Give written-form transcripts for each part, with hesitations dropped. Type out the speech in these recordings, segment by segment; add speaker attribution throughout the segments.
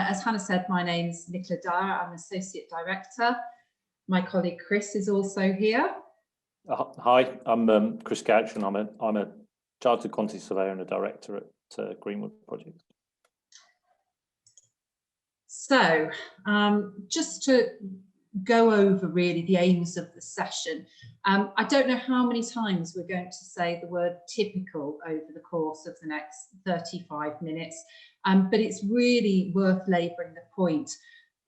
Speaker 1: As Hannah said, my name's Nicola Dyer. I'm Associate Director. My colleague Chris is also here.
Speaker 2: Hi, I'm Chris Couch, and I'm a Chartered Quantity Surveyor and a Director at Greenwood Project.
Speaker 1: So, just to go over really the aims of the session, I don't know how many times we're going to say the word typical over the course of the next 35 minutes, but it's really worth labouring the point.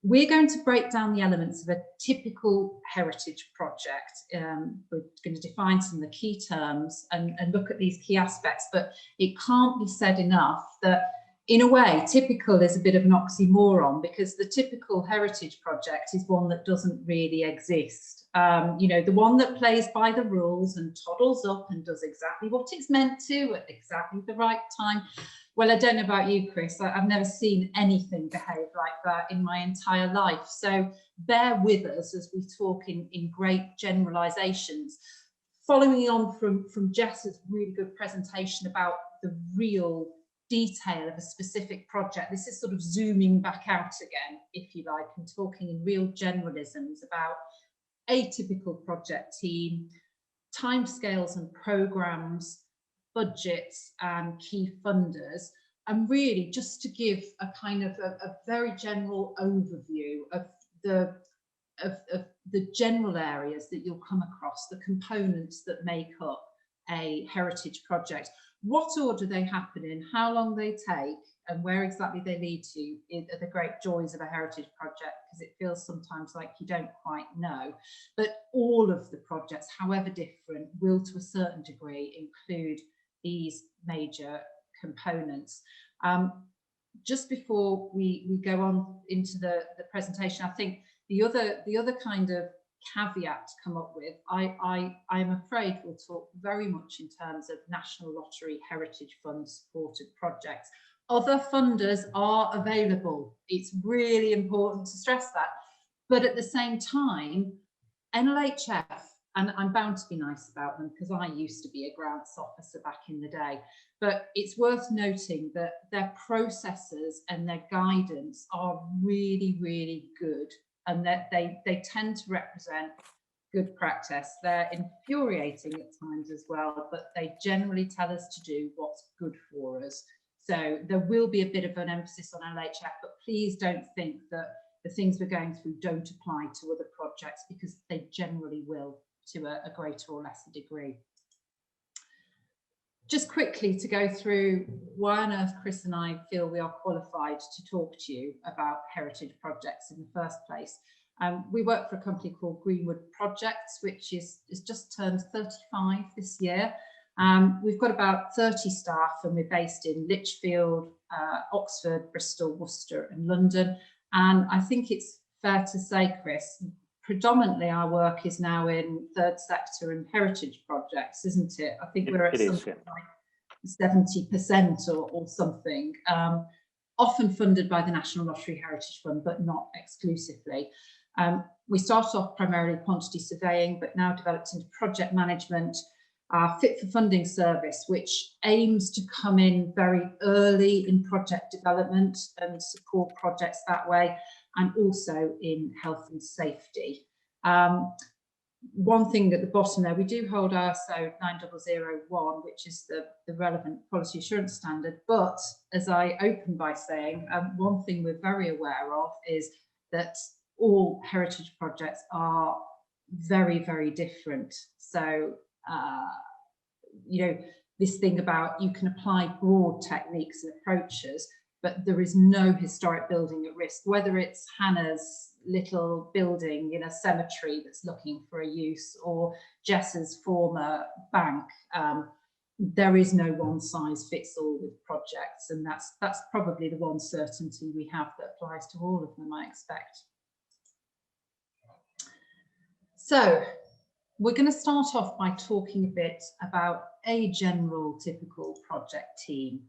Speaker 1: We're going to break down the elements of a typical heritage project. We're going to define some of the key terms and look at these key aspects, but it can't be said enough that in a way, typical is a bit of an oxymoron, because the typical heritage project is one that doesn't really exist. You know, the one that plays by the rules and toddles up and does exactly what it's meant to at exactly the right time. Well, I don't know about you, Chris, I've never seen anything behave like that in my entire life. So bear with us as we talk in great generalisations. Following on from Jess's really good presentation about the real detail of a specific project, this is sort of zooming back out again, if you like, and talking in real generalisms about a typical project team, timescales and programmes, budgets and key funders, and really just to give a kind of a very general overview of the general areas that you'll come across, the components that make up a heritage project. What order they happen in, how long they take, and where exactly they lead to are the great joys of a heritage project, because it feels sometimes like you don't quite know. But all of the projects, however different, will to a certain degree include these major components. Just before we go on into the presentation, I think the other kind of caveat to come up with, I'm afraid we'll talk very much in terms of National Lottery Heritage Fund supported projects. Other funders are available. It's really important to stress that. But at the same time, Nlhf, and I'm bound to be nice about them because I used to be a grants officer back in the day, but it's worth noting that their processes and their guidance are really, really good, and that they tend to represent good practice. They're infuriating at times as well, but they generally tell us to do what's good for us. So there will be a bit of an emphasis on Nlhf, but please don't think that the things we're going through don't apply to other projects, because they generally will to a greater or lesser degree. Just quickly to go through why on earth Chris and I feel we are qualified to talk to you about heritage projects in the first place. We work for a company called Greenwood Projects, which is just turned 35 this year. We've got about 30 staff, and we're based in Lichfield, Oxford, Bristol, Worcester and London. And I think it's fair to say, Chris, predominantly our work is now in third sector and heritage projects, isn't it? I think we're at something like 70% or something, often funded by the National Lottery Heritage Fund, but not exclusively. We started off primarily quantity surveying, but now developed into project management, fit for funding service, which aims to come in very early in project development and support projects that way, and also in health and safety. One thing at the bottom there, we do hold ISO 9001, which is the relevant quality assurance standard. But as I open by saying, one thing we're very aware of is that all heritage projects are very, very different. So, you know, this thing about you can apply broad techniques and approaches, but there is no historic building at risk, whether it's Hannah's little building in a cemetery that's looking for a use, or Jess's former bank. There is no one size fits all with projects, and that's probably the one certainty we have that applies to all of them, I expect. So we're going to start off by talking a bit about a general typical project team.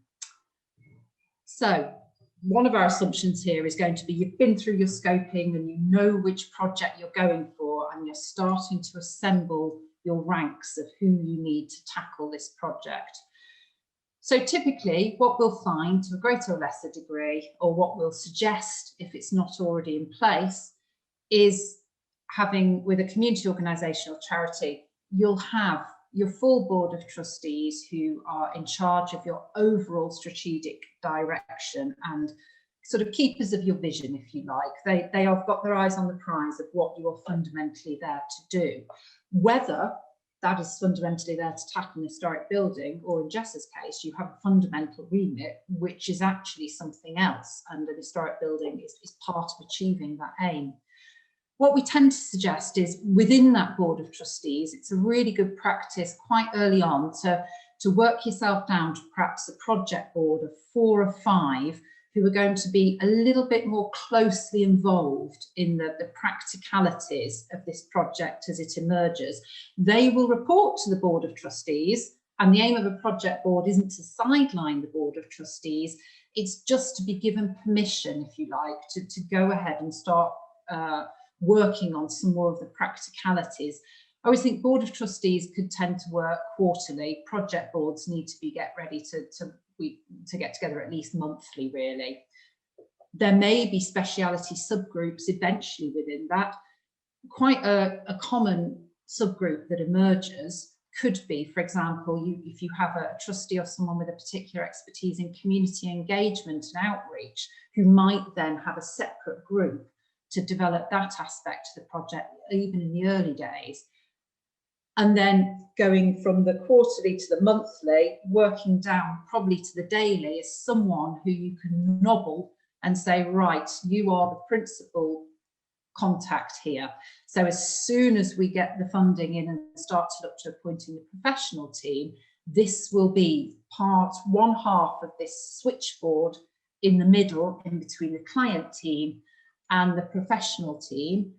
Speaker 1: So one of our assumptions here is going to be you've been through your scoping and you know which project you're going for, and you're starting to assemble your ranks of who you need to tackle this project. So typically what we'll find to a greater or lesser degree, or what we'll suggest if it's not already in place, is having, with a community organisation or charity, you'll have your full board of trustees who are in charge of your overall strategic direction and sort of keepers of your vision, if you like. They have got their eyes on the prize of what you are fundamentally there to do. Whether that is fundamentally there to tackle an historic building, or in Jess's case, you have a fundamental remit, which is actually something else, and an historic building is part of achieving that aim. What we tend to suggest is within that board of trustees, it's a really good practice quite early on to work yourself down to perhaps a project board of 4 or 5 who are going to be a little bit more closely involved in the practicalities of this project as it emerges. They will report to the board of trustees, and the aim of a project board isn't to sideline the board of trustees, it's just to be given permission, if you like, to go ahead and start working on some more of the practicalities. I always think board of trustees could tend to work quarterly. Project boards need to get ready to get together at least monthly, really. There may be speciality subgroups eventually within that. Quite a common subgroup that emerges could be, for example, if you have a trustee or someone with a particular expertise in community engagement and outreach, who might then have a separate group to develop that aspect of the project, even in the early days. And then going from the quarterly to the monthly, working down probably to the daily, is someone who you can nobble and say, right, you are the principal contact here. So as soon as we get the funding in and start to look to appointing the professional team, this will be one half of this switchboard in the middle, in between the client team and the professional team.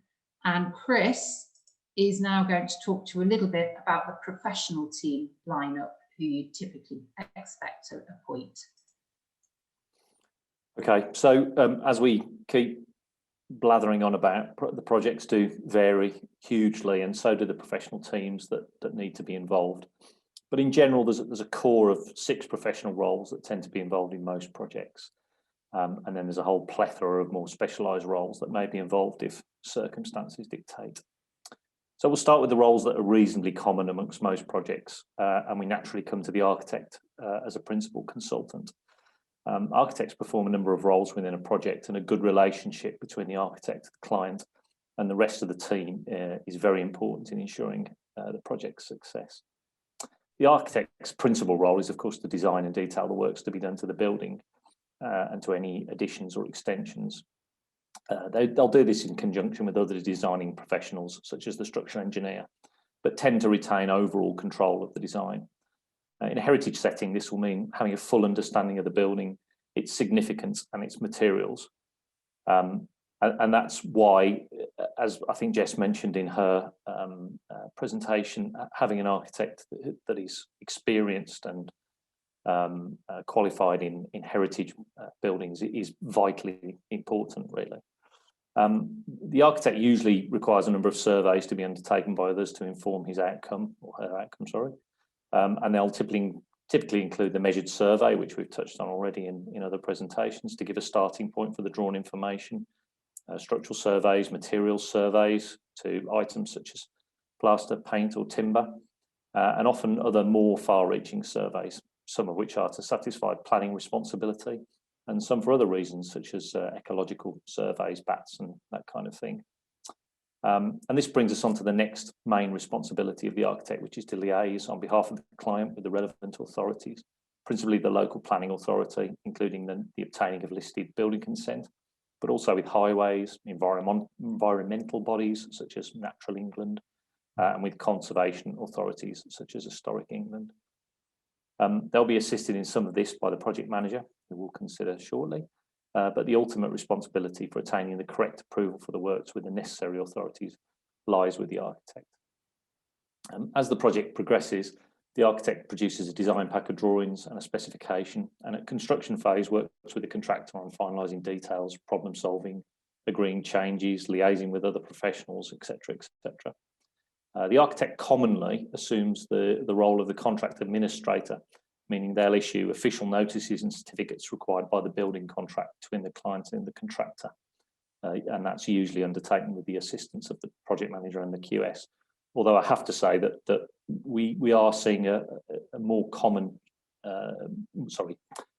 Speaker 1: And Chris is now going to talk to you a little bit about the professional team lineup, who you typically expect to appoint.
Speaker 2: Okay, so as we keep blathering on about, the projects do vary hugely, and so do the professional teams that need to be involved. But in general, there's a core of 6 professional roles that tend to be involved in most projects. And then there's a whole plethora of more specialised roles that may be involved if circumstances dictate. So we'll start with the roles that are reasonably common amongst most projects, and we naturally come to the architect as a principal consultant. Architects perform a number of roles within a project, and a good relationship between the architect, the client, and the rest of the team is very important in ensuring the project's success. The architect's principal role is, of course, to design and detail the works to be done to the building and to any additions or extensions. They'll do this in conjunction with other designing professionals, such as the structural engineer, but tend to retain overall control of the design. In a heritage setting, this will mean having a full understanding of the building, its significance and its materials. And that's why, as I think Jess mentioned in her presentation, having an architect that is experienced and qualified in heritage buildings is vitally important, really. The architect usually requires a number of surveys to be undertaken by others to inform his outcome, or her outcome, sorry. And they'll typically include the measured survey, which we've touched on already in other presentations, to give a starting point for the drawn information, structural surveys, materials surveys to items such as plaster, paint or timber, and often other more far-reaching surveys, some of which are to satisfy planning responsibility, and some for other reasons, such as ecological surveys, bats and that kind of thing. And this brings us on to the next main responsibility of the architect, which is to liaise on behalf of the client with the relevant authorities, principally the local planning authority, including the obtaining of listed building consent, but also with highways, environmental bodies such as Natural England, and with conservation authorities such as Historic England. They'll be assisted in some of this by the project manager, who we'll consider shortly, but the ultimate responsibility for attaining the correct approval for the works with the necessary authorities lies with the architect. As the project progresses, the architect produces a design pack of drawings and a specification, and at construction phase works with the contractor on finalising details, problem solving, agreeing changes, liaising with other professionals, etc., etc. The architect commonly assumes the role of the contract administrator, meaning they'll issue official notices and certificates required by the building contract between the client and the contractor. And that's usually undertaken with the assistance of the project manager and the QS. Although I have to say that we are seeing a more common,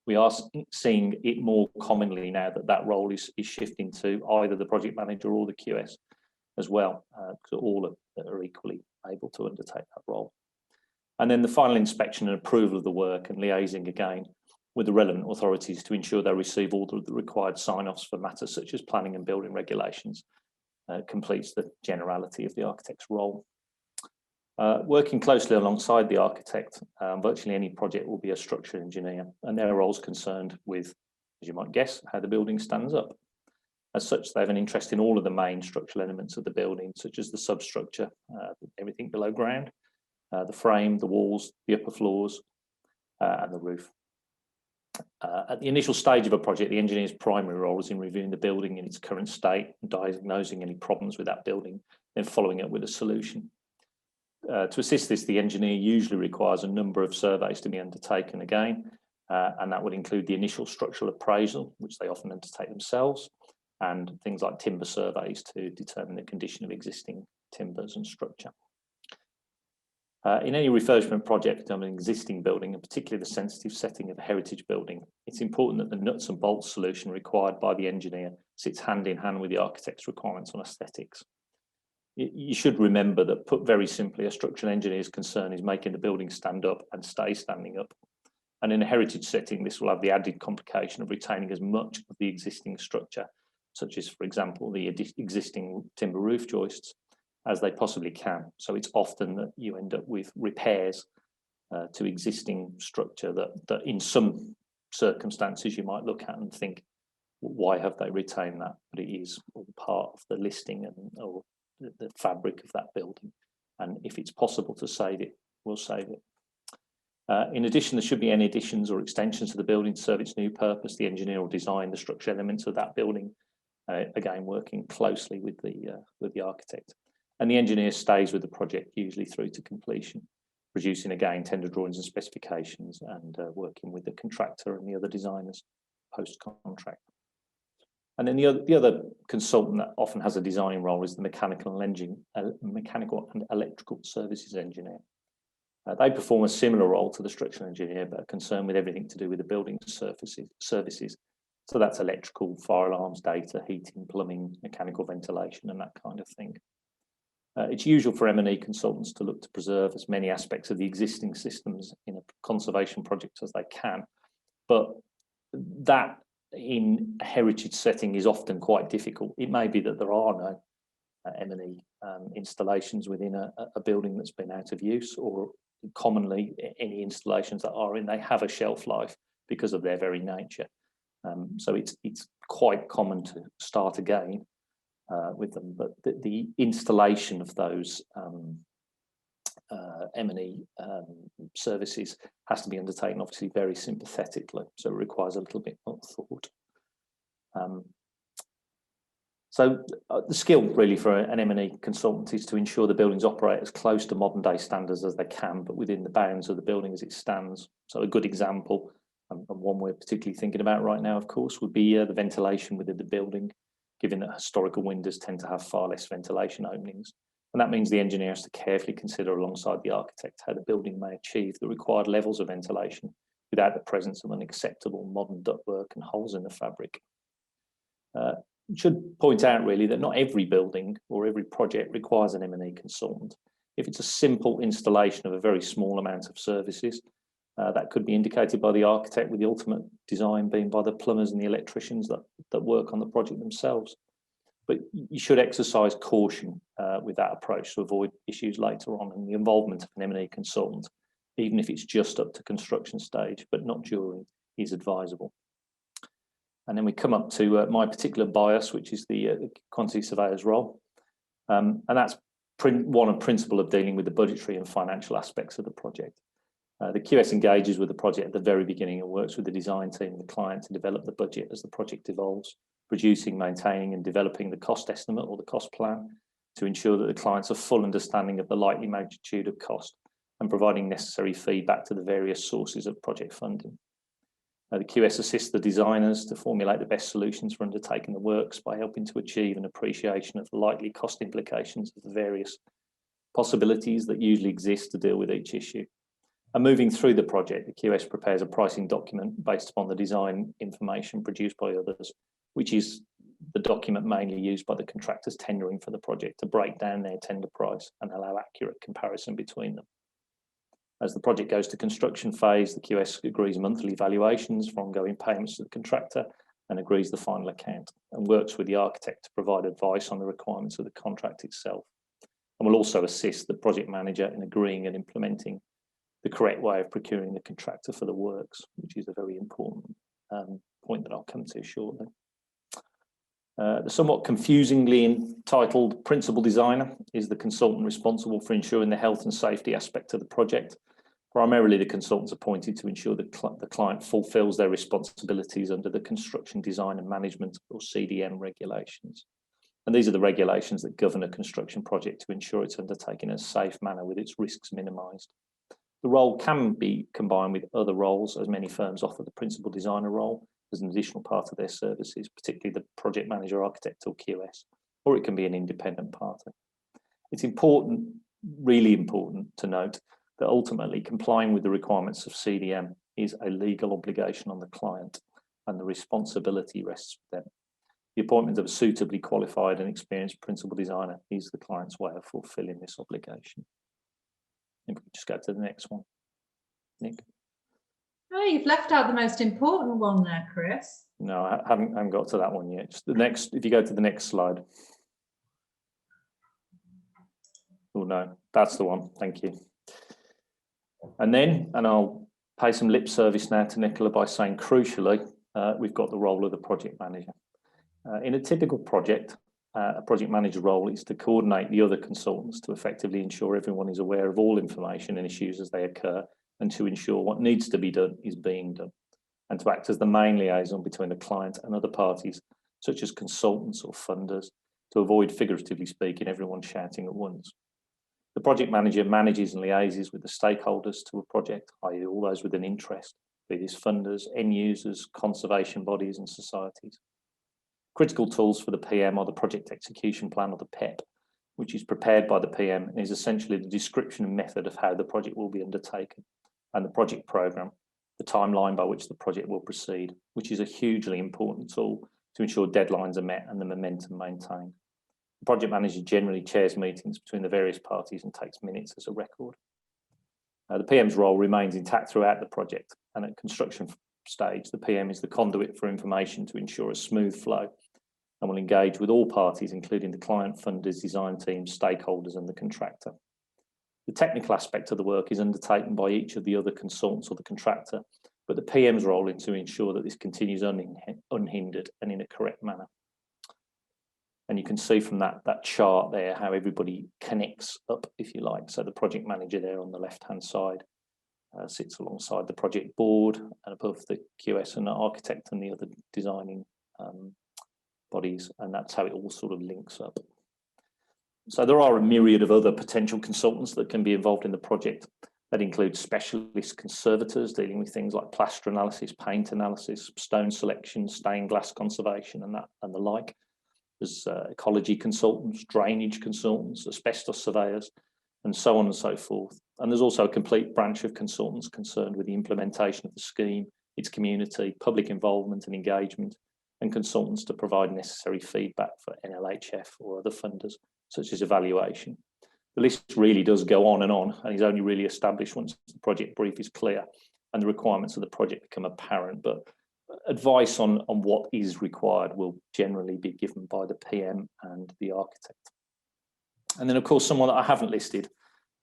Speaker 2: we are seeing it more commonly now that role is shifting to either the project manager or the QS as well, because all are equally able to undertake that role. And then the final inspection and approval of the work and liaising again with the relevant authorities to ensure they receive all the required sign-offs for matters such as planning and building regulations completes the generality of the architect's role. Working closely alongside the architect, virtually any project will be a structural engineer, and their role is concerned with, as you might guess, how the building stands up. As such, they have an interest in all of the main structural elements of the building, such as the substructure, everything below ground, the frame, the walls, the upper floors, and the roof. At the initial stage of a project, the engineer's primary role is in reviewing the building in its current state, diagnosing any problems with that building, then following up with a solution. To assist this, the engineer usually requires a number of surveys to be undertaken again, and that would include the initial structural appraisal, which they often undertake themselves, and things like timber surveys to determine the condition of existing timbers and structure. In any refurbishment project on an existing building, and particularly the sensitive setting of a heritage building, it's important that the nuts and bolts solution required by the engineer sits hand in hand with the architect's requirements on aesthetics. You should remember that, put very simply, a structural engineer's concern is making the building stand up and stay standing up. And in a heritage setting, this will have the added complication of retaining as much of the existing structure, such as, for example, the existing timber roof joists, as they possibly can. So it's often that you end up with repairs to existing structure that in some circumstances you might look at and think, why have they retained that? But it is all part of the listing or the fabric of that building. And if it's possible to save it, we'll save it. In addition, there should be any additions or extensions to the building to serve its new purpose. The engineer will design the structural elements of that building, again working closely with the architect. And the engineer stays with the project usually through to completion, producing again tender drawings and specifications, and working with the contractor and the other designers post-contract. And then the other consultant that often has a designing role is the mechanical and electrical services engineer. They perform a similar role to the structural engineer, but are concerned with everything to do with the building services. So that's electrical, fire alarms, data, heating, plumbing, mechanical ventilation, and that kind of thing. It's usual for M&E consultants to look to preserve as many aspects of the existing systems in a conservation project as they can, but that in a heritage setting is often quite difficult. It may be that there are no M&E installations within a building that's been out of use, or commonly any installations that are in, they have a shelf life because of their very nature. So it's quite common to start again with them, but the installation of those M&E services has to be undertaken obviously very sympathetically, so it requires a little bit more thought. So the skill really for an M&E consultant is to ensure the buildings operate as close to modern day standards as they can, but within the bounds of the building as it stands. So a good example, and one we're particularly thinking about right now, of course, would be the ventilation within the building, given that historical windows tend to have far less ventilation openings. And that means the engineer has to carefully consider alongside the architect how the building may achieve the required levels of ventilation without the presence of unacceptable modern ductwork and holes in the fabric. Should point out really that not every building or every project requires an M&E consultant. If it's a simple installation of a very small amount of services, that could be indicated by the architect, with the ultimate design being by the plumbers and the electricians that work on the project themselves. But you should exercise caution with that approach to avoid issues later on, and the involvement of an M&E consultant, even if it's just up to construction stage, but not during, is advisable. And then we come up to my particular bias, which is the quantity surveyor's role. And that's one principle of dealing with the budgetary and financial aspects of the project. The QS engages with the project at the very beginning and works with the design team and the client to develop the budget as the project evolves, producing, maintaining and developing the cost estimate or the cost plan to ensure that the clients have full understanding of the likely magnitude of cost and providing necessary feedback to the various sources of project funding. The QS assists the designers to formulate the best solutions for undertaking the works by helping to achieve an appreciation of the likely cost implications of the various possibilities that usually exist to deal with each issue. And moving through the project, the QS prepares a pricing document based upon the design information produced by others, which is the document mainly used by the contractors tendering for the project to break down their tender price and allow accurate comparison between them. As the project goes to construction phase, the QS agrees monthly valuations for ongoing payments to the contractor and agrees the final account, and works with the architect to provide advice on the requirements of the contract itself, and will also assist the project manager in agreeing and implementing the correct way of procuring the contractor for the works, which is a very important point that I'll come to shortly. The somewhat confusingly entitled principal designer is the consultant responsible for ensuring the health and safety aspect of the project. Primarily, the consultants appointed to ensure that the client fulfills their responsibilities under the Construction Design and Management, or CDM, regulations. And these are the regulations that govern a construction project to ensure it's undertaken in a safe manner with its risks minimised. The role can be combined with other roles, as many firms offer the principal designer role as an additional part of their services, particularly the project manager, architect, or QS, or it can be an independent party. It's important, really important to note that ultimately complying with the requirements of CDM is a legal obligation on the client, and the responsibility rests with them. The appointment of a suitably qualified and experienced principal designer is the client's way of fulfilling this obligation. If we could just go to the next one, Nick.
Speaker 1: Oh, you've left out the most important one there, Chris.
Speaker 2: No, I haven't got to that one yet. Just the next, if you go to the next slide. Oh no, that's the one, thank you. And I'll pay some lip service now to Nicola by saying, crucially, we've got the role of the project manager. In a typical project, a project manager's role is to coordinate the other consultants to effectively ensure everyone is aware of all information and issues as they occur, and to ensure what needs to be done is being done, and to act as the main liaison between the client and other parties, such as consultants or funders, to avoid, figuratively speaking, everyone shouting at once. The project manager manages and liaises with the stakeholders to a project, i.e. all those with an interest, be these funders, end users, conservation bodies and societies. Critical tools for the PM are the Project Execution Plan, or the PEP, which is prepared by the PM and is essentially the description and method of how the project will be undertaken, and the project programme, the timeline by which the project will proceed, which is a hugely important tool to ensure deadlines are met and the momentum maintained. The project manager generally chairs meetings between the various parties and takes minutes as a record. The PM's role remains intact throughout the project, and at construction stage, the PM is the conduit for information to ensure a smooth flow, and will engage with all parties, including the client, funders, design teams, stakeholders, and the contractor. The technical aspect of the work is undertaken by each of the other consultants or the contractor, but the PM's role is to ensure that this continues unhindered and in a correct manner. And you can see from that chart there how everybody connects up, if you like. So the project manager there on the left-hand side sits alongside the project board and above the QS and the architect and the other designing bodies, and that's how it all sort of links up. So there are a myriad of other potential consultants that can be involved in the project. That includes specialist conservators dealing with things like plaster analysis, paint analysis, stone selection, stained glass conservation, and the like. There's ecology consultants, drainage consultants, asbestos surveyors, and so on and so forth. And there's also a complete branch of consultants concerned with the implementation of the scheme, its community, public involvement and engagement, and consultants to provide necessary feedback for Nlhf or other funders, such as evaluation. The list really does go on, and is only really established once the project brief is clear and the requirements of the project become apparent. But advice on what is required will generally be given by the PM and the architect. And then, of course, someone that I haven't listed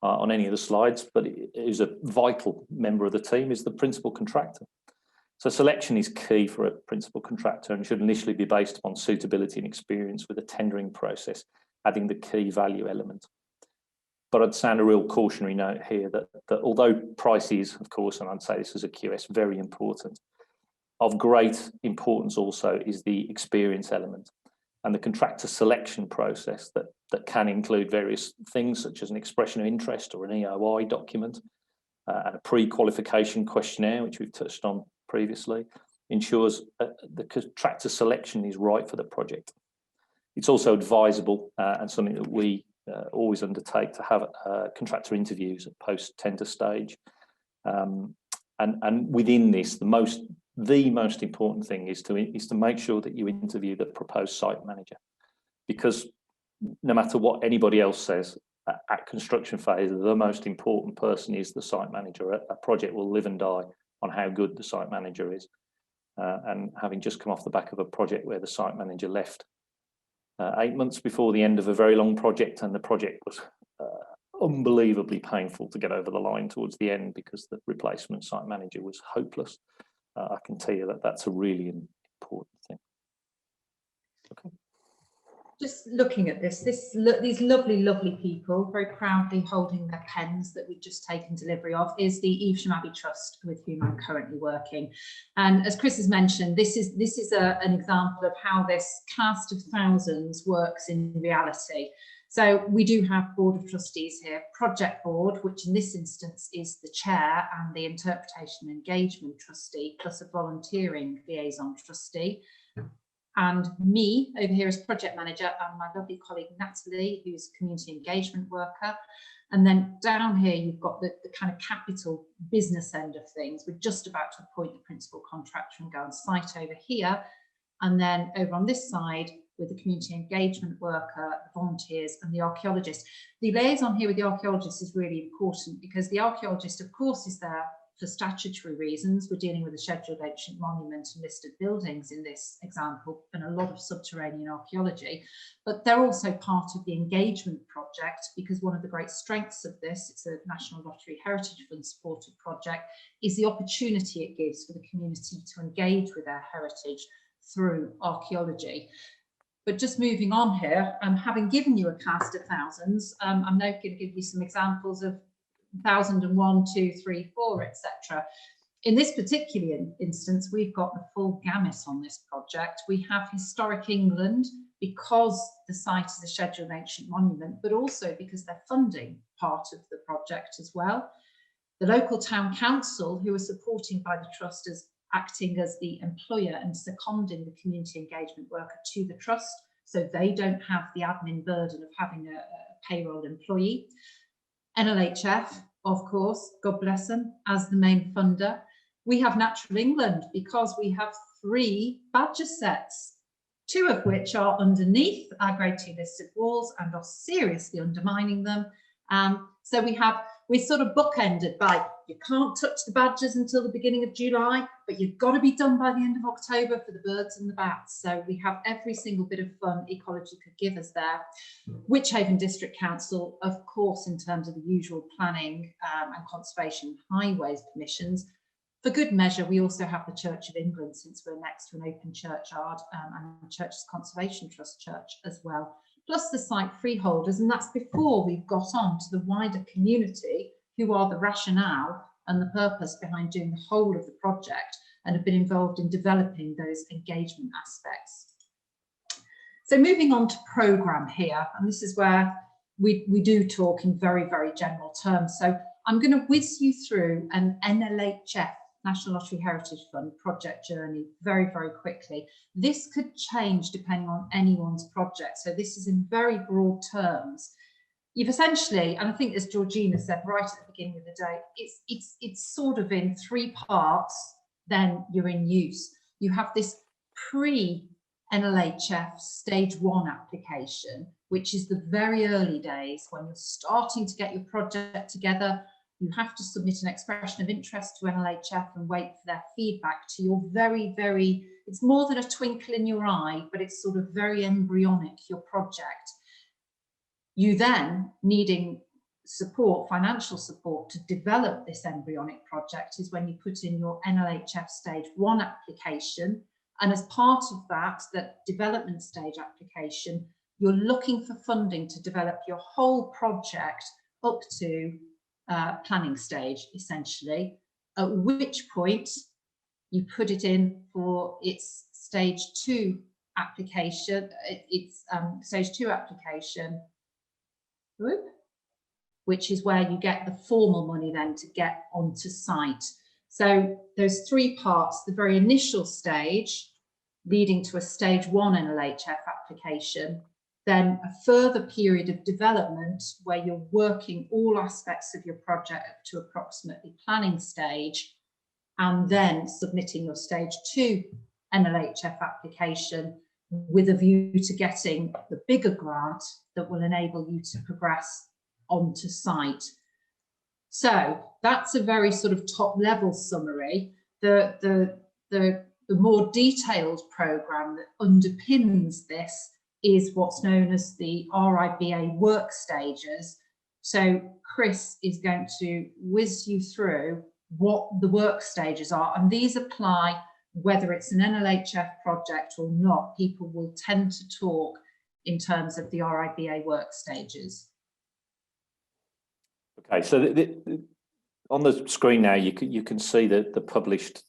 Speaker 2: on any of the slides, but is a vital member of the team, is the principal contractor. So selection is key for a principal contractor and should initially be based upon suitability and experience, with a tendering process adding the key value element. But I'd sound a real cautionary note here that although price is, of course, and I'd say this as a QS, very important, of great importance also is the experience element. and the contractor selection process that can include various things such as an expression of interest or an EOI document, and a pre-qualification questionnaire, which we've touched on previously, ensures the contractor selection is right for the project. It's also advisable and something that we always undertake to have contractor interviews at post-tender stage. And within this, the most important thing is to make sure that you interview the proposed site manager, because no matter what anybody else says at construction phase, the most important person is the site manager. A project will live and die on how good the site manager is. And having just come off the back of a project where the site manager left 8 months before the end of a very long project, and the project was unbelievably painful to get over the line towards the end because the replacement site manager was hopeless. I can tell you that that's a really important thing. Okay.
Speaker 1: Just looking at these lovely people very proudly holding their pens that we've just taken delivery of is the Evesham Abbey Trust, with whom I'm currently working. And as Chris has mentioned, this is an example of how this cast of thousands works in reality. So we do have board of trustees here, project board, which in this instance is the chair and the interpretation and engagement trustee, plus a volunteering liaison trustee. And me over here as project manager, and my lovely colleague Natalie, who's community engagement worker. And then down here, you've got the kind of capital business end of things. We're just about to appoint the principal contractor and go on site over here. And then over on this side, with the community engagement worker, the volunteers and the archaeologist. The liaison here with the archaeologist is really important because the archaeologist, of course, is there for statutory reasons. We're dealing with a scheduled ancient monument and listed buildings in this example, and a lot of subterranean archaeology, but they're also part of the engagement project, because one of the great strengths of this, it's a National Lottery Heritage Fund supported project, is the opportunity it gives for the community to engage with their heritage through archaeology. But just moving on here, having given you a cast of thousands, I'm now going to give you some examples of 1001, 2, 3, 4, etc. In this particular instance, we've got the full gamut on this project. We have historic England because the site is a scheduled ancient monument, but also because they're funding part of the project as well. The local town council, who are supported by the trust as acting as the employer and seconding the community engagement worker to the trust, so they don't have the admin burden of having a payroll employee. Nlhf, of course, God bless them, as the main funder. We have Natural England because we have 3 badger sets, 2 of which are underneath our Grade 2 listed walls and are seriously undermining them. So we're sort of bookended by, you can't touch the badgers until the beginning of July, but you've got to be done by the end of October for the birds and the bats. So we have every single bit of fun ecology could give us there. Wychavon District Council, of course, in terms of the usual planning and conservation highways permissions. For good measure, we also have the Church of England, since we're next to an open churchyard, and the Church's Conservation Trust Church as well, plus the site freeholders, and that's before we've got on to the wider community, who are the rationale and the purpose behind doing the whole of the project and have been involved in developing those engagement aspects. So moving on to programme here, and this is where we do talk in very, very general terms. So I'm going to whiz you through an Nlhf, National Lottery Heritage Fund project journey very, very quickly. This could change depending on anyone's project. So this is in very broad terms. You've essentially, and I think as Georgina said right at the beginning of the day, it's sort of in 3 parts, then you're in use. You have this pre-Nlhf stage 1 application, which is the very early days when you're starting to get your project together. You have to submit an expression of interest to Nlhf and wait for their feedback to your very, very, it's more than a twinkle in your eye, but it's sort of very embryonic, your project. You then, needing support, financial support to develop this embryonic project, is when you put in your Nlhf stage 1 application. And as part of that development stage application, you're looking for funding to develop your whole project up to planning stage, essentially, at which point you put it in for its stage 2 application. It's stage 2 application, which is where you get the formal money then to get onto site. So there's 3 parts: the very initial stage, leading to a stage 1 Nlhf application, then a further period of development where you're working all aspects of your project up to approximately planning stage, and then submitting your stage 2 Nlhf application with a view to getting the bigger grant that will enable you to progress onto site. So that's a very sort of top level summary. The more detailed programme that underpins this is what's known as the RIBA work stages. So Chris is going to whiz you through what the work stages are, and these apply whether it's an Nlhf project or not. People will tend to talk in terms of the RIBA work stages.
Speaker 2: Okay, so on the screen now you can see the published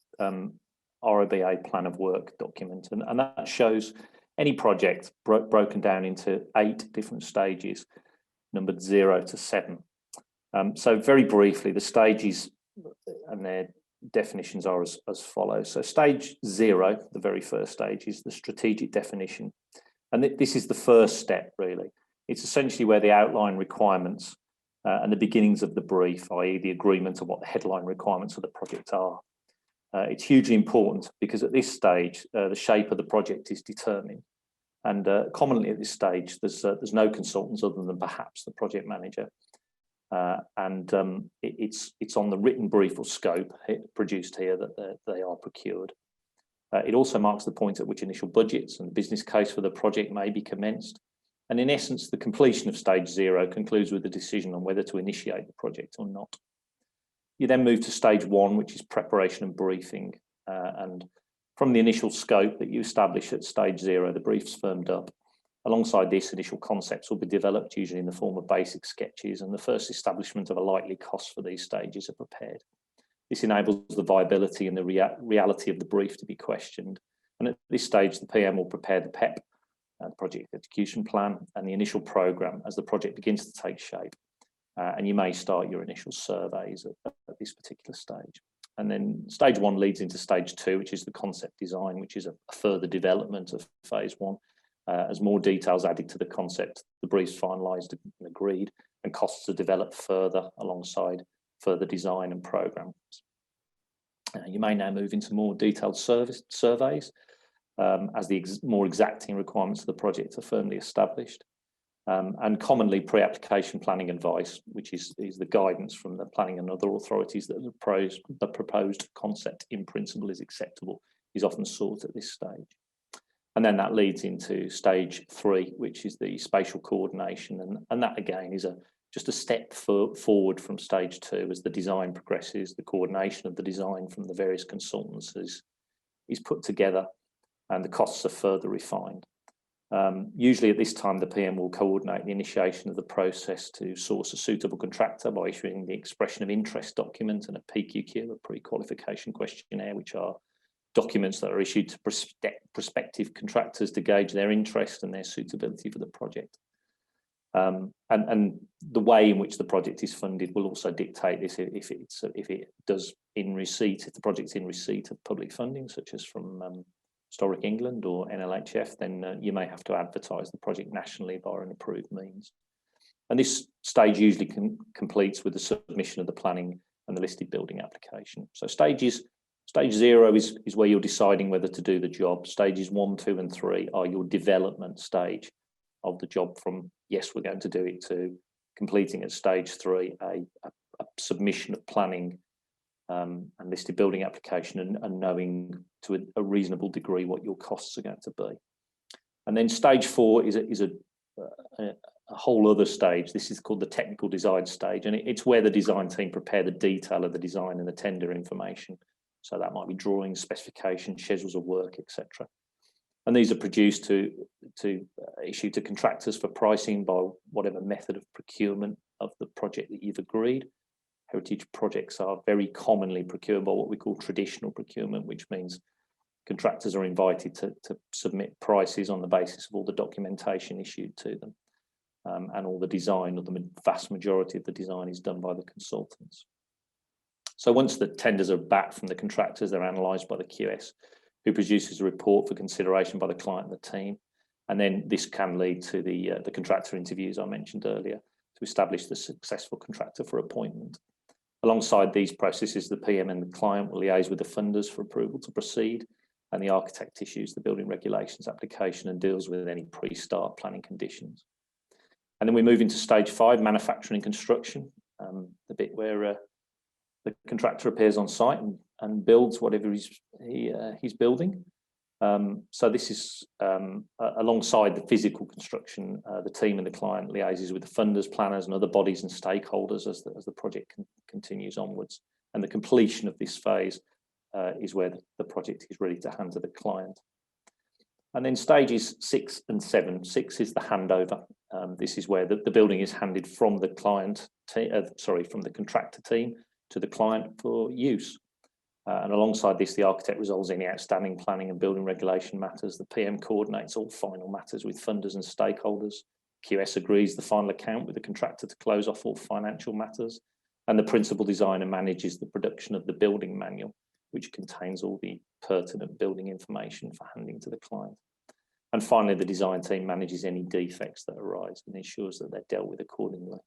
Speaker 2: RIBA plan of work document, and that shows any project broken down into 8 different stages, numbered 0 to 7. So very briefly, the stages and their definitions are as follows. So stage 0, the very first stage, is the strategic definition, and this is the first step really. It's essentially where the outline requirements and the beginnings of the brief, i.e. the agreement of what the headline requirements of the project are. It's hugely important because at this stage, the shape of the project is determined. And commonly at this stage, there's no consultants other than perhaps the project manager. It's on the written brief or scope produced here that they are procured. It also marks the point at which initial budgets and the business case for the project may be commenced. And in essence, the completion of stage 0 concludes with the decision on whether to initiate the project or not. You then move to stage 1, which is preparation and briefing. And from the initial scope that you establish at stage 0, the brief's firmed up. Alongside this, initial concepts will be developed, usually in the form of basic sketches, and the first establishment of a likely cost for these stages are prepared. This enables the viability and the reality of the brief to be questioned. And at this stage, the PM will prepare the PEP, the project execution plan, and the initial programme as the project begins to take shape. And you may start your initial surveys at this particular stage. And then stage 1 leads into stage 2, which is the concept design, which is a further development of phase 1. As more details added to the concept, the brief's finalised and agreed, and costs are developed further alongside further design and programmes. You may now move into more detailed surveys as the more exacting requirements of the project are firmly established. And commonly pre-application planning advice, which is the guidance from the planning and other authorities that the proposed concept in principle is acceptable, is often sought at this stage. And then that leads into stage 3, which is the spatial coordination. And that again is just a step forward from stage 2 as the design progresses. The coordination of the design from the various consultants is put together and the costs are further refined. Usually at this time, the PM will coordinate the initiation of the process to source a suitable contractor by issuing the expression of interest document and a PQQ, a pre-qualification questionnaire, which are documents that are issued to prospective contractors to gauge their interest and their suitability for the project. And the way in which the project is funded will also dictate this if the project's in receipt of public funding, such as from Historic England or Nlhf, then you may have to advertise the project nationally via an approved means. And this stage usually completes with the submission of the planning and the listed building application. So stage 0 is where you're deciding whether to do the job. Stages 1, 2 and 3 are your development stage of the job, from yes, we're going to do it, to completing at stage 3 a submission of planning and listed building application and knowing to a reasonable degree what your costs are going to be. And then stage 4 is a whole other stage. This is called the technical design stage, and it's where the design team prepare the detail of the design and the tender information. So that might be drawings, specifications, schedules of work, etc. And these are produced to issue to contractors for pricing by whatever method of procurement of the project that you've agreed. Heritage projects are very commonly procured by what we call traditional procurement, which means contractors are invited to submit prices on the basis of all the documentation issued to them, and all the design, or the vast majority of the design, is done by the consultants. So once the tenders are back from the contractors, they're analysed by the QS, who produces a report for consideration by the client and the team. And then this can lead to the contractor interviews I mentioned earlier, to establish the successful contractor for appointment. Alongside these processes, the PM and the client will liaise with the funders for approval to proceed, and the architect issues the building regulations application and deals with any pre-start planning conditions. And then we move into stage 5, manufacturing and construction, the bit where the contractor appears on site and builds whatever he's building. So this is alongside the physical construction, the team and the client liaises with the funders, planners and other bodies and stakeholders as the project continues onwards. And the completion of this phase is where the project is ready to hand to the client. And then stages 6 and 7. 6 is the handover. This is where the building is handed from the from the contractor team to the client for use. And alongside this, the architect resolves any outstanding planning and building regulation matters. The PM coordinates all final matters with funders and stakeholders. QS agrees the final account with the contractor to close off all financial matters. And the principal designer manages the production of the building manual, which contains all the pertinent building information for handing to the client. And finally, the design team manages any defects that arise and ensures that they're dealt with accordingly.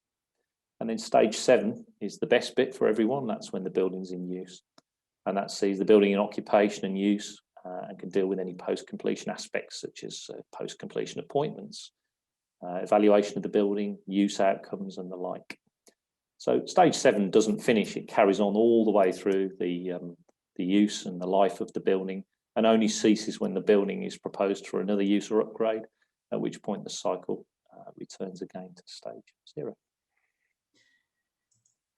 Speaker 2: And then stage 7 is the best bit for everyone. That's when the building's in use. And that sees the building in occupation and use, and can deal with any post-completion aspects, such as post-completion appointments, evaluation of the building, use outcomes and the like. So stage 7 doesn't finish. It carries on all the way through the use and the life of the building, and only ceases when the building is proposed for another use or upgrade, at which point the cycle returns again to stage 0.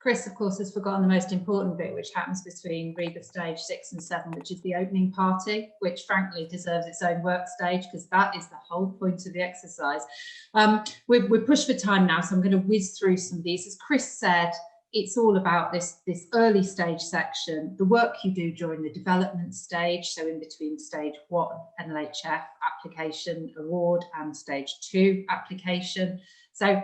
Speaker 1: Chris, of course, has forgotten the most important bit, which happens between RIBA stage 6 and 7, which is the opening party, which frankly deserves its own work stage, because that is the whole point of the exercise. We're pushed for time now, so I'm going to whiz through some of these. As Chris said, it's all about this early stage section, the work you do during the development stage, so in between stage 1, Nlhf application award, and stage 2 application. So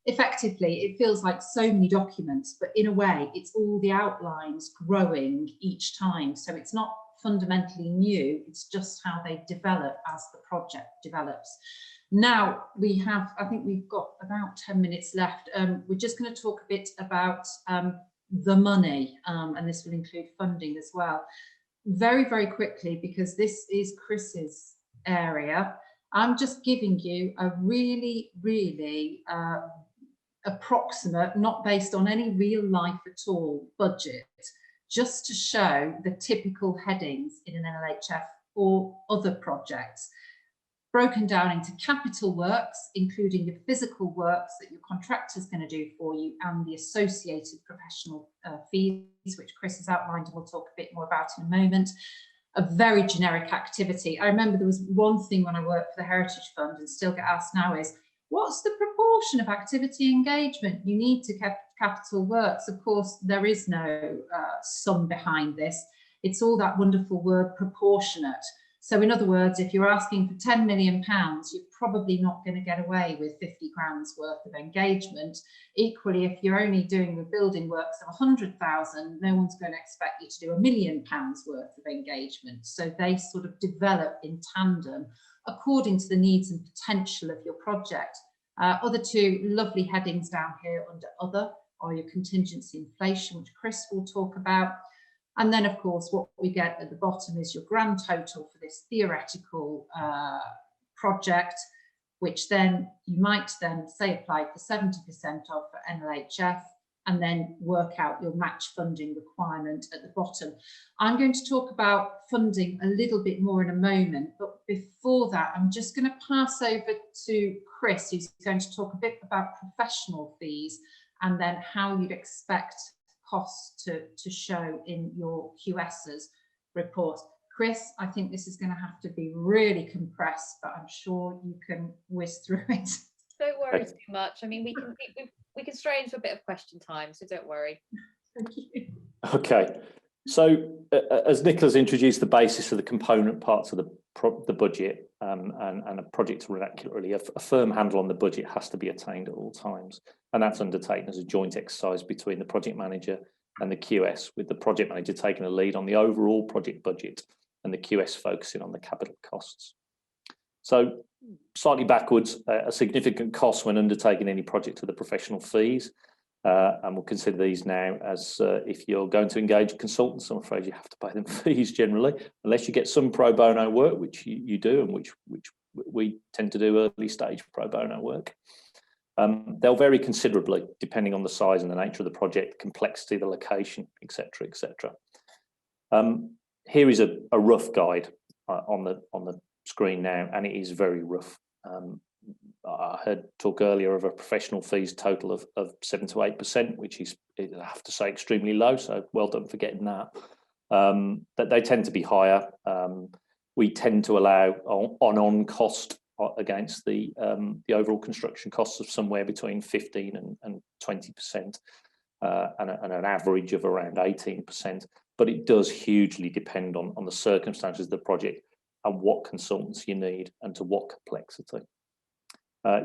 Speaker 1: effectively, it feels like so many documents, but in a way, it's all the outlines growing each time. So it's not fundamentally new, it's just how they develop as the project develops. Now we have, I think we've got about 10 minutes left. We're just going to talk a bit about the money, and this will include funding as well. Very, very quickly, because this is Chris's area, I'm just giving you a really, really approximate, not based on any real life at all, budget, just to show the typical headings in an Nlhf or other projects, broken down into capital works, including the physical works that your contractor is going to do for you, and the associated professional fees, which Chris has outlined and we'll talk a bit more about in a moment. A very generic activity. I remember there was one thing when I worked for the Heritage Fund, and still get asked now, is what's the proportion of activity engagement you need to capital works? Of course, there is no sum behind this. It's all that wonderful word proportionate. So in other words, if you're asking for £10 million, you're probably not going to get away with 50 grand's worth of engagement. Equally, if you're only doing the building works of 100,000, no one's going to expect you to do £1 million worth of engagement. So they sort of develop in tandem according to the needs and potential of your project. Other two lovely headings down here under other are your contingency inflation, which Chris will talk about. And then, of course, what we get at the bottom is your grand total for this theoretical project, which then you might then say apply for 70% of for Nlhf, and then work out your match funding requirement at the bottom. I'm going to talk about funding a little bit more in a moment, but before that, I'm just going to pass over to Chris, who's going to talk a bit about professional fees and then how you'd expect costs to show in your QS's report. Chris, I think this is going to have to be really compressed, but I'm sure you can whiz through it.
Speaker 3: Don't worry too much. I mean, we can stray into a bit of question time, so don't worry.
Speaker 1: Thank you.
Speaker 2: Okay, So as Nicola's introduced the basis of the component parts of the budget and a project to run accurately, a firm handle on the budget has to be attained at all times. And that's undertaken as a joint exercise between the project manager and the QS, with the project manager taking a lead on the overall project budget and the QS focusing on the capital costs. So slightly backwards, a significant cost when undertaking any project to the professional fees. And we'll consider these now as if you're going to engage consultants, I'm afraid you have to pay them fees generally, unless you get some pro bono work, which you do, and which we tend to do early stage pro bono work. They'll vary considerably depending on the size and the nature of the project, complexity, the location, etc., etc. Here is a rough guide on the screen now, and it is very rough. I heard talk earlier of a professional fees total of 7 to 8%, which is, I have to say, extremely low. So well done for getting that. But they tend to be higher. We tend to allow on cost against the overall construction costs of somewhere between 15 and 20%, and an average of around 18%. But it does hugely depend on the circumstances of the project and what consultants you need and to what complexity.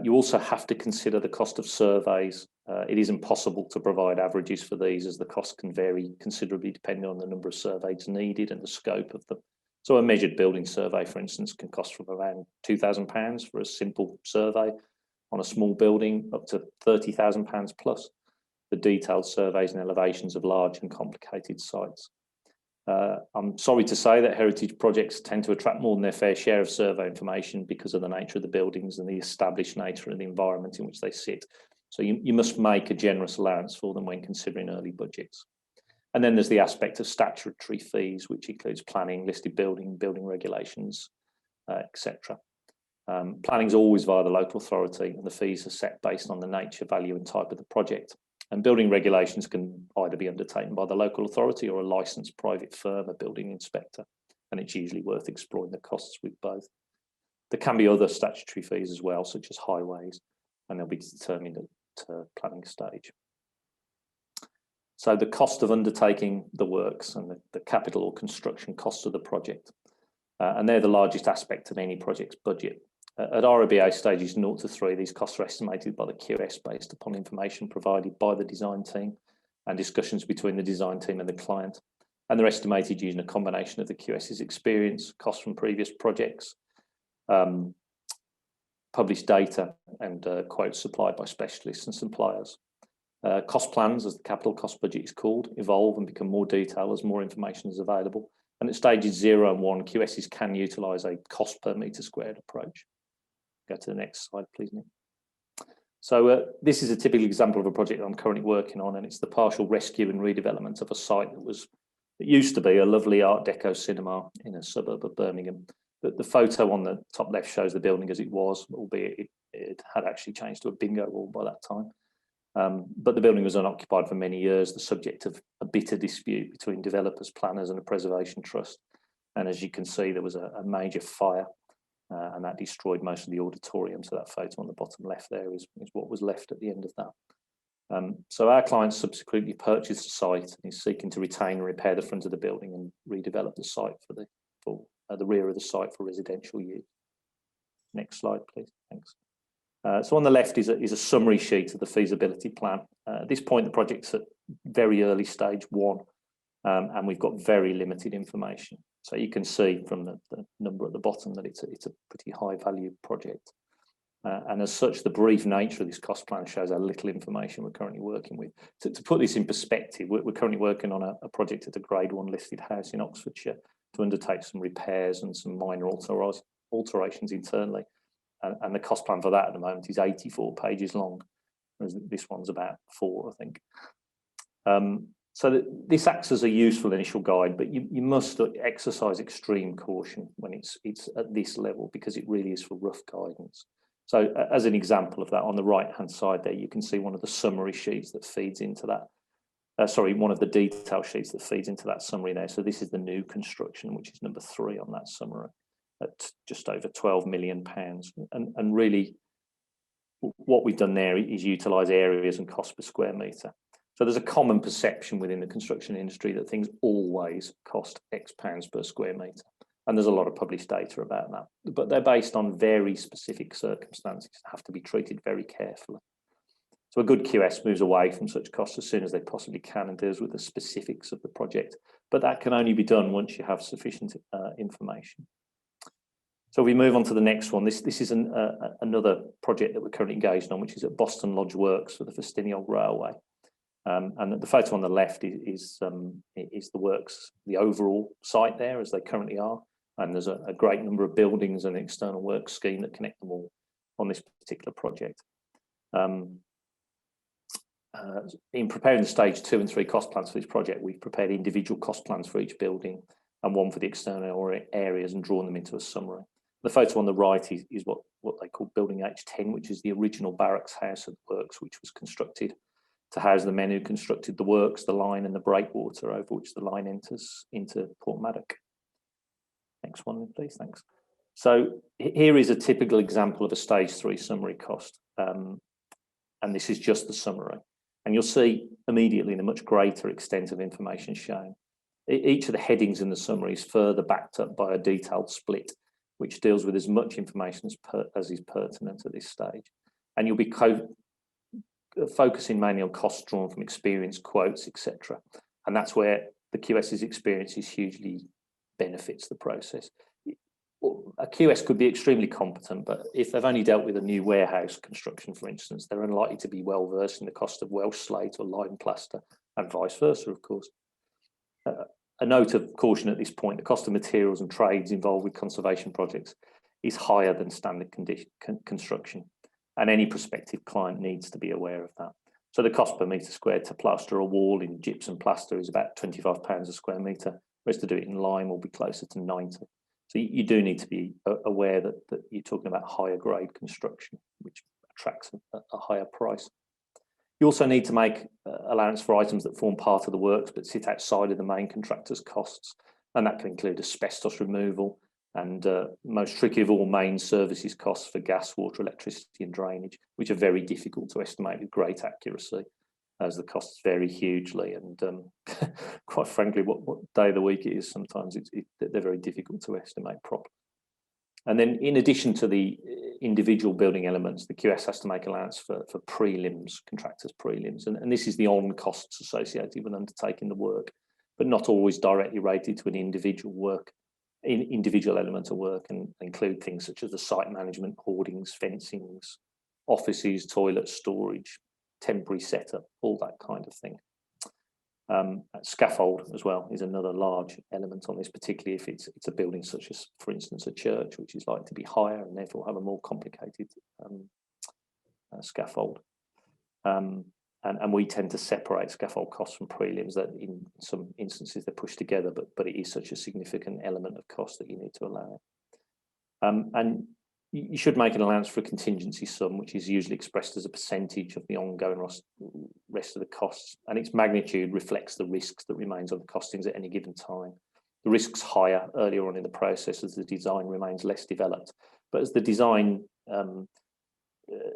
Speaker 2: You also have to consider the cost of surveys. It is impossible to provide averages for these, as the cost can vary considerably depending on the number of surveys needed and the scope of them. So a measured building survey, for instance, can cost from around £2,000 for a simple survey on a small building, up to £30,000 plus for detailed surveys and elevations of large and complicated sites. I'm sorry to say that heritage projects tend to attract more than their fair share of survey information because of the nature of the buildings and the established nature of the environment in which they sit. So you must make a generous allowance for them when considering early budgets. And then there's the aspect of statutory fees, which includes planning, listed building regulations, etc. Planning is always via the local authority, and the fees are set based on the nature, value and type of the project. And building regulations can either be undertaken by the local authority or a licensed private firm, a building inspector, and it's usually worth exploring the costs with both. There can be other statutory fees as well, such as highways, and they'll be determined at planning stage. So the cost of undertaking the works and the capital or construction costs of the project, and they're the largest aspect of any project's budget. At ROBA stages 0 to 3, these costs are estimated by the QS based upon information provided by the design team and discussions between the design team and the client. And they're estimated using a combination of the QS's experience, costs from previous projects, published data, and quotes supplied by specialists and suppliers. Cost plans, as the capital cost budget is called, evolve and become more detailed as more information is available. And at stages 0 and 1, QSs can utilise a cost per metre squared approach. Go to the next slide, please, Nick. So this is a typical example of a project that I'm currently working on, and it's the partial rescue and redevelopment of a site that used to be a lovely Art Deco cinema in a suburb of Birmingham. But the photo on the top left shows the building as it was, albeit it had actually changed to a bingo hall by that time. But the building was unoccupied for many years, the subject of a bitter dispute between developers, planners and a preservation trust. And as you can see, there was a major fire. And that destroyed most of the auditorium. So that photo on the bottom left there is what was left at the end of that. So our client subsequently purchased the site and is seeking to retain and repair the front of the building and redevelop the site for the rear of the site for residential use. Next slide, please. Thanks. So on the left is a summary sheet of the feasibility plan. At this point, the project's at very early stage 1, and we've got very limited information. So you can see from the number at the bottom that it's a pretty high value project. And as such, the brief nature of this cost plan shows how little information we're currently working with. To put this in perspective, we're currently working on a project at a Grade 1 listed house in Oxfordshire to undertake some repairs and some minor alterations internally. And the cost plan for that at the moment is 84 pages long, whereas this one's about 4, I think. So this acts as a useful initial guide, but you must exercise extreme caution when it's at this level, because it really is for rough guidance. So as an example of that, on the right-hand side there, you can see one of the summary sheets that feeds into that. One of the detail sheets that feeds into that summary there. So this is the new construction, which is number 3 on that summary, at just over £12 million. And really, what we've done there is utilise areas and cost per square metre. So there's a common perception within the construction industry that things always cost X pounds per square metre. And there's a lot of published data about that, but they're based on very specific circumstances, have to be treated very carefully. So a good QS moves away from such costs as soon as they possibly can and deals with the specifics of the project, but that can only be done once you have sufficient information. So we move on to the next one. This is another project that we're currently engaged on, which is at Boston Lodge Works for the Fustinio Railway. And the photo on the left is the works, the overall site there as they currently are. And there's a great number of buildings and external work scheme that connect them all on this particular project. In preparing the stage 2 and 3 cost plans for this project, we've prepared individual cost plans for each building and one for the external areas and drawn them into a summary. The photo on the right is what they call Building H10, which is the original barracks house of the works, which was constructed to house the men who constructed the works, the line and the breakwater over which the line enters into Port Maddock. Next one, please, thanks. So here is a typical example of a stage 3 summary cost. And this is just the summary. And you'll see immediately the much greater extent of information shown. Each of the headings in the summary is further backed up by a detailed split, which deals with as much information as is pertinent at this stage. And you'll be focusing mainly on costs drawn from experience, quotes, etc. And that's where the QS's experience is hugely benefits the process. A QS could be extremely competent, but if they've only dealt with a new warehouse construction, for instance, they're unlikely to be well versed in the cost of Welsh slate or lime plaster, and vice versa, of course. A note of caution at this point: the cost of materials and trades involved with conservation projects is higher than standard construction, and any prospective client needs to be aware of that. So the cost per metre squared to plaster a wall in gypsum plaster is about £25 a square metre, whereas to do it in lime will be closer to 90. So you do need to be aware that you're talking about higher grade construction, which attracts a higher price. You also need to make allowance for items that form part of the works but sit outside of the main contractor's costs, and that can include asbestos removal and most tricky of all, main services costs for gas, water, electricity and drainage, which are very difficult to estimate with great accuracy, as the costs vary hugely, and quite frankly, what day of the week it is, sometimes they're very difficult to estimate properly. And then in addition to the individual building elements, the QS has to make allowance for prelims, contractors' prelims, and this is the on costs associated with undertaking the work, but not always directly related to an individual element of work, and include things such as the site management, hoardings, fencings, offices, toilets, storage, temporary setup, all that kind of thing. Scaffold as well is another large element on this, particularly if it's a building such as, for instance, a church, which is likely to be higher and therefore have a more complicated scaffold. And we tend to separate scaffold costs from prelims. That in some instances they're pushed together, but it is such a significant element of cost that you need to allow. And you should make an allowance for a contingency sum, which is usually expressed as a percentage of the ongoing rest of the costs, and its magnitude reflects the risks that remains on the costings at any given time. The risk's higher earlier on in the process as the design remains less developed, but as the design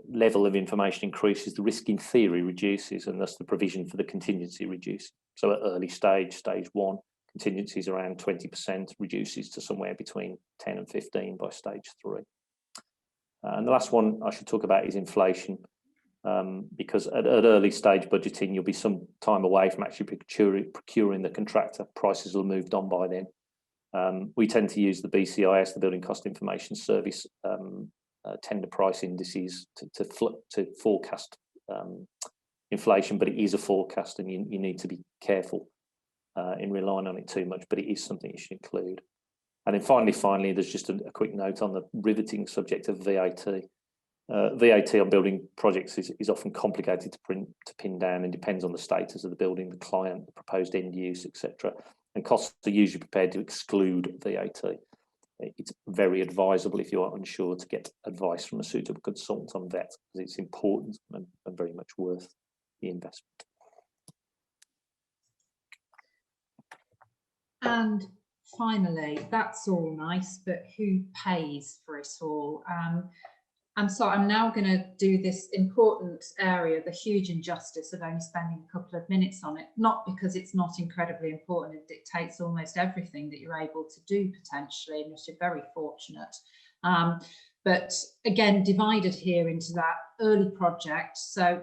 Speaker 2: level of information increases, the risk in theory reduces, and thus the provision for the contingency reduces. So at early stage 1, contingencies around 20%, reduces to somewhere between 10 and 15 by stage 3. And the last one I should talk about is inflation, because at early stage budgeting, you'll be some time away from actually procuring the contractor. Prices will have moved on by then. We tend to use the BCIS, the Building Cost Information Service, tender price indices to forecast inflation, but it is a forecast, and you need to be careful in relying on it too much, but it is something you should include. And then finally, there's just a quick note on the riveting subject of VAT. VAT on building projects is often complicated to pin down and depends on the status of the building, the client, the proposed end use, etc. And costs are usually prepared to exclude VAT. It's very advisable, if you are unsure, to get advice from a suitable consultant on that, because it's important and very much worth the investment.
Speaker 1: And finally, that's all nice, but who pays for it all? And so I'm now going to do this important area, the huge injustice of only spending a couple of minutes on it, not because it's not incredibly important, it dictates almost everything that you're able to do potentially, and you're very fortunate. But again, divided here into that early project, so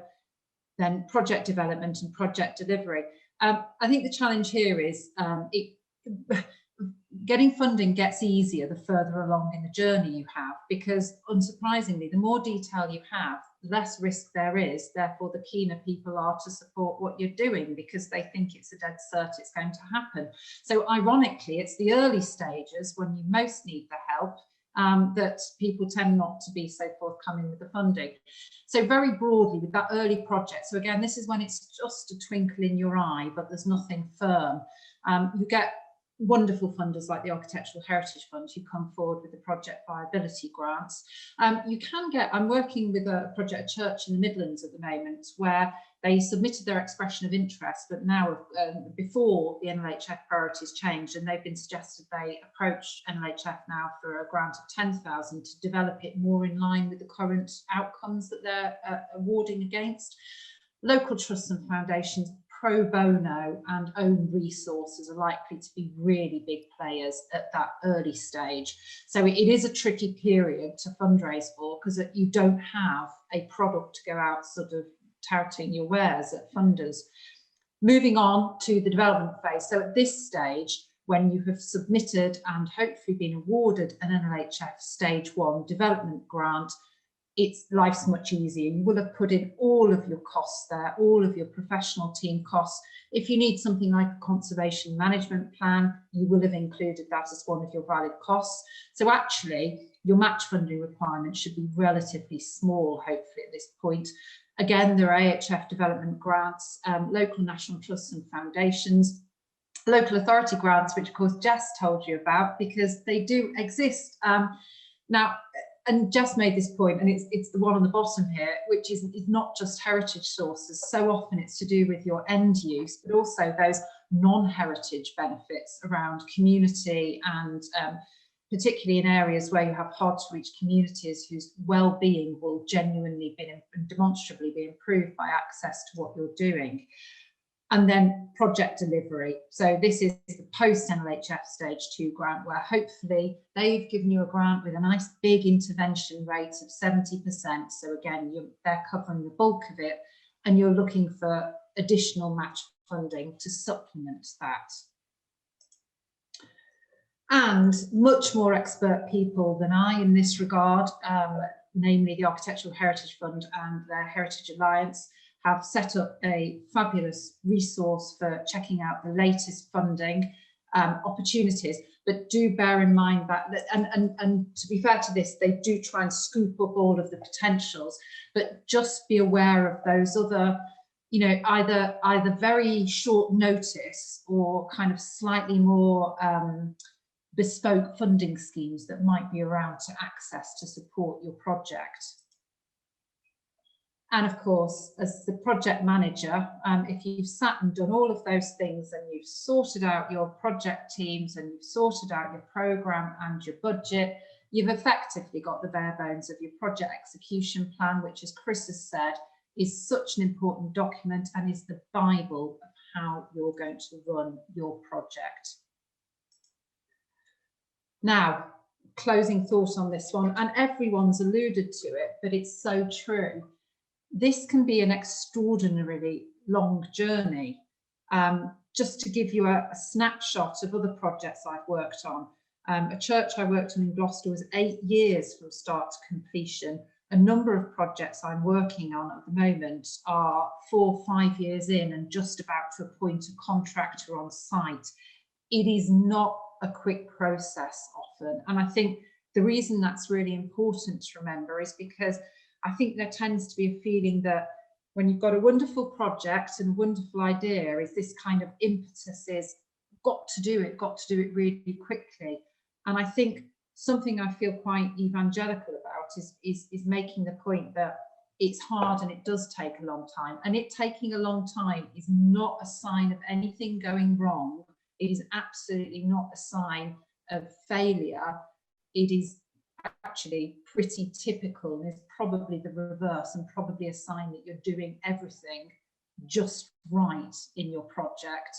Speaker 1: then project development and project delivery. I think the challenge here is getting funding gets easier the further along in the journey you have, because unsurprisingly, the more detail you have, the less risk there is. Therefore, the keener people are to support what you're doing because they think it's a dead cert it's going to happen. So ironically, it's the early stages when you most need the help that people tend not to be so forthcoming with the funding. So very broadly with that early project, so again, this is when it's just a twinkle in your eye, but there's nothing firm. You get wonderful funders like the Architectural Heritage Fund who come forward with the project viability grants. You can get, I'm working with a project church in the Midlands at the moment where they submitted their expression of interest, but now before the Nlhf priorities changed, and they've been suggested they approach Nlhf now for a grant of 10,000 to develop it more in line with the current outcomes that they're awarding against. Local trusts and foundations, pro bono and own resources are likely to be really big players at that early stage. So it is a tricky period to fundraise for because you don't have a product to go out sort of touting your wares at funders. Moving on to the development phase. So at this stage, when you have submitted and hopefully been awarded an Nlhf Stage 1 development grant, life's much easier. You will have put in all of your costs there, all of your professional team costs. If you need something like a conservation management plan, you will have included that as one of your valid costs. So actually, your match funding requirement should be relatively small, hopefully at this point. Again, there are AHF development grants, local national trusts and foundations, local authority grants, which of course Jess told you about because they do exist. Now, and Jess made this point, and it's the one on the bottom here, which is not just heritage sources. So often it's to do with your end use, but also those non-heritage benefits around community and particularly in areas where you have hard to reach communities whose well-being will genuinely be and demonstrably be improved by access to what you're doing. And then project delivery. So this is the post Nlhf Stage 2 grant, where hopefully they've given you a grant with a nice big intervention rate of 70%. So again, they're covering the bulk of it, and you're looking for additional match funding to supplement that. And much more expert people than I in this regard, namely the Architectural Heritage Fund and their Heritage Alliance, have set up a fabulous resource for checking out the latest funding opportunities. But do bear in mind that, and to be fair to this, they do try and scoop up all of the potentials, but just be aware of those other, you know, either very short notice or kind of slightly more bespoke funding schemes that might be around to access to support your project. And of course, as the project manager, if you've sat and done all of those things and you've sorted out your project teams and you've sorted out your programme and your budget, you've effectively got the bare bones of your project execution plan, which, as Chris has said, is such an important document and is the Bible of how you're going to run your project. Now, closing thought on this one, and everyone's alluded to it, but it's so true. This can be an extraordinarily long journey. Just to give you a snapshot of other projects I've worked on, a church I worked on in Gloucester was 8 years from start to completion. A number of projects I'm working on at the moment are 4 or 5 years in and just about to appoint a contractor on site. It is not a quick process often. And I think the reason that's really important to remember is because I think there tends to be a feeling that when you've got a wonderful project and a wonderful idea, is this kind of impetus is got to do it really quickly. And I think something I feel quite evangelical about is making the point that it's hard and it does take a long time. And it taking a long time is not a sign of anything going wrong. It is absolutely not a sign of failure. It is actually pretty typical and is probably the reverse, and probably a sign that you're doing everything just right in your project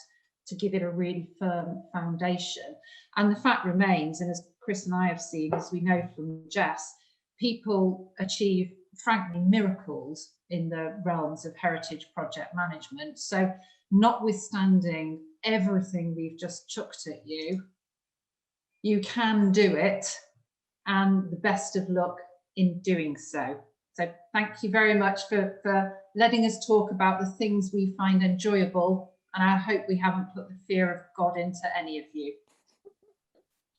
Speaker 1: to give it a really firm foundation. And the fact remains, and as Chris and I have seen, as we know from Jess, people achieve, frankly, miracles in the realms of heritage project management. So notwithstanding everything we've just chucked at you, you can do it, and the best of luck in doing so. So thank you very much for letting us talk about the things we find enjoyable, and I hope we haven't put the fear of God into any of you.